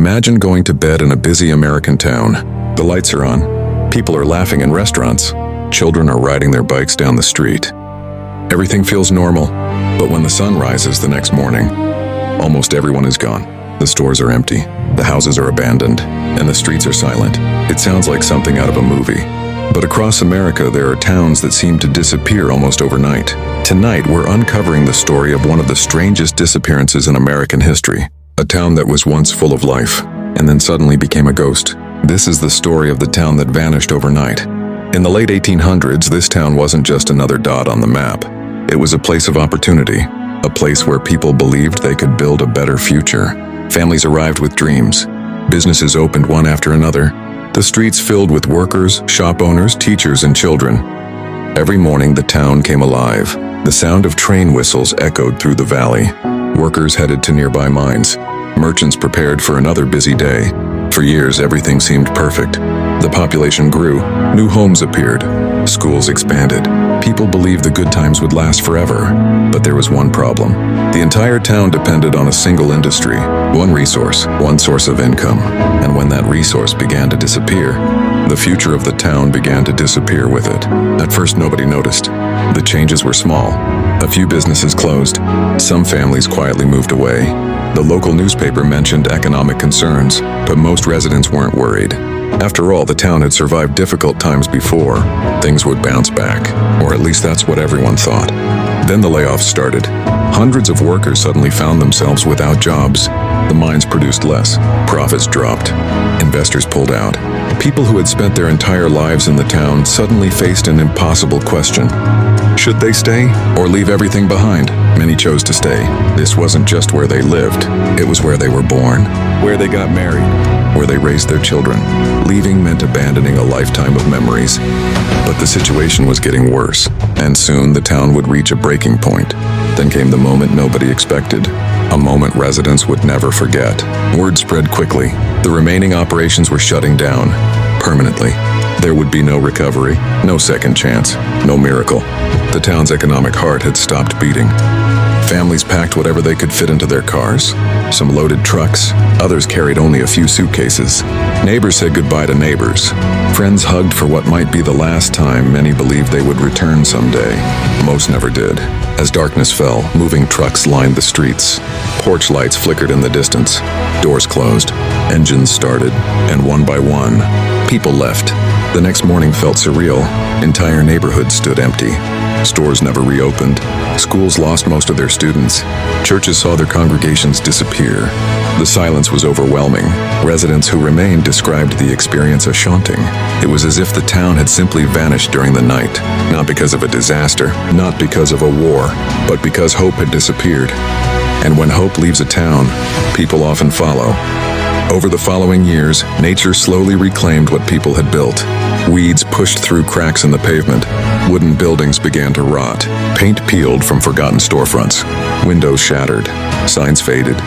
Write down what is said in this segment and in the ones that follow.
Imagine going to bed in a busy American town. The lights are on, people are laughing in restaurants, children are riding their bikes down the street. Everything feels normal, but when the sun rises the next morning, almost everyone is gone. The stores are empty, the houses are abandoned, and the streets are silent. It sounds like something out of a movie. But across America, there are towns that seem to disappear almost overnight. Tonight, we're uncovering the story of one of the strangest disappearances in American history. A town that was once full of life, and then suddenly became a ghost. This is the story of the town that vanished overnight. In the late 1800s, this town wasn't just another dot on the map. It was a place of opportunity, a place where people believed they could build a better future. Families arrived with dreams. Businesses opened one after another. The streets filled with workers, shop owners, teachers, and children. Every morning, the town came alive. The sound of train whistles echoed through the valley. Workers headed to nearby mines. Merchants prepared for another busy day. For years, everything seemed perfect. The population grew. New homes appeared. Schools expanded. People believed the good times would last forever. But there was one problem. The entire town depended on a single industry, one resource, one source of income. And when that resource began to disappear, the future of the town began to disappear with it. At first, nobody noticed. The changes were small. A few businesses closed. Some families quietly moved away. The local newspaper mentioned economic concerns, but most residents weren't worried. After all, the town had survived difficult times before. Things would bounce back, or at least that's what everyone thought. Then the layoffs started. Hundreds of workers suddenly found themselves without jobs. The mines produced less. Profits dropped. Investors pulled out. People who had spent their entire lives in the town suddenly faced an impossible question. Should they stay or leave everything behind? Many chose to stay. This wasn't just where they lived. It was where they were born, where they got married, where they raised their children. Leaving meant abandoning a lifetime of memories. But the situation was getting worse, and soon the town would reach a breaking point. Then came the moment nobody expected, a moment residents would never forget. Word spread quickly. The remaining operations were shutting down, permanently. There would be no recovery, no second chance, no miracle. The town's economic heart had stopped beating. Families packed whatever they could fit into their cars. Some loaded trucks, others carried only a few suitcases. Neighbors said goodbye to neighbors. Friends hugged for what might be the last time many believed they would return someday. Most never did. As darkness fell, moving trucks lined the streets. Porch lights flickered in the distance. Doors closed. Engines started, and one by one, people left. The next morning felt surreal. Entire neighborhoods stood empty. Stores never reopened. Schools lost most of their students. Churches saw their congregations disappear. The silence was overwhelming. Residents who remained described the experience as haunting. It was as if the town had simply vanished during the night, not because of a disaster, not because of a war, but because hope had disappeared. And when hope leaves a town, people often follow. Over the following years, nature slowly reclaimed what people had built. Weeds pushed through cracks in the pavement. Wooden buildings began to rot. Paint peeled from forgotten storefronts. Windows shattered. Signs faded.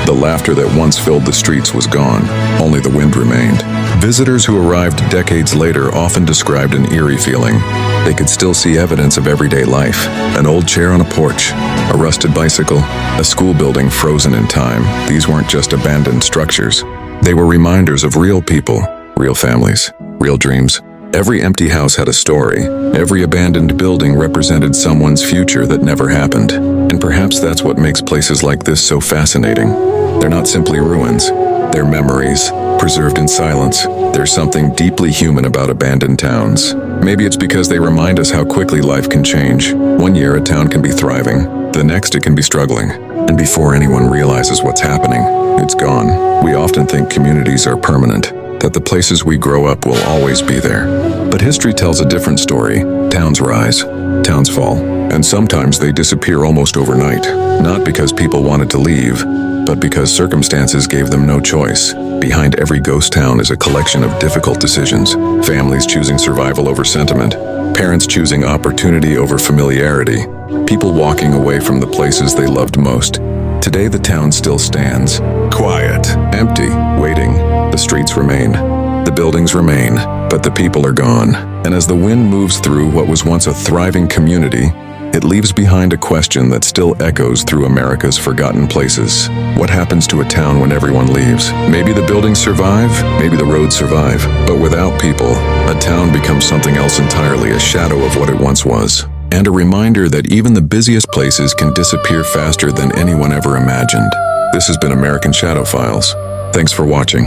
The laughter that once filled the streets was gone. Only the wind remained. Visitors who arrived decades later often described an eerie feeling. They could still see evidence of everyday life. An old chair on a porch, a rusted bicycle, a school building frozen in time. These weren't just abandoned structures. They were reminders of real people, real families, real dreams. Every empty house had a story. Every abandoned building represented someone's future that never happened. And perhaps that's what makes places like this so fascinating. They're not simply ruins. They're memories, preserved in silence. There's something deeply human about abandoned towns. Maybe it's because they remind us how quickly life can change. One year a town can be thriving. The next it can be struggling. And before anyone realizes what's happening, it's gone. We often think communities are permanent, that the places we grow up will always be there. But history tells a different story. Towns rise, towns fall, and sometimes they disappear almost overnight. Not because people wanted to leave, but because circumstances gave them no choice. Behind every ghost town is a collection of difficult decisions. Families choosing survival over sentiment, parents choosing opportunity over familiarity, people walking away from the places they loved most. Today the town still stands, quiet, empty, waiting. The streets remain, the buildings remain, but the people are gone. And as the wind moves through what was once a thriving community, It leaves behind a question that still echoes through America's forgotten places. What happens to a town when everyone leaves? Maybe the buildings survive, maybe the roads survive, but without people, a town becomes something else entirely, a shadow of what it once was. And a reminder that even the busiest places can disappear faster than anyone ever imagined. This has been American Shadow Files. Thanks for watching.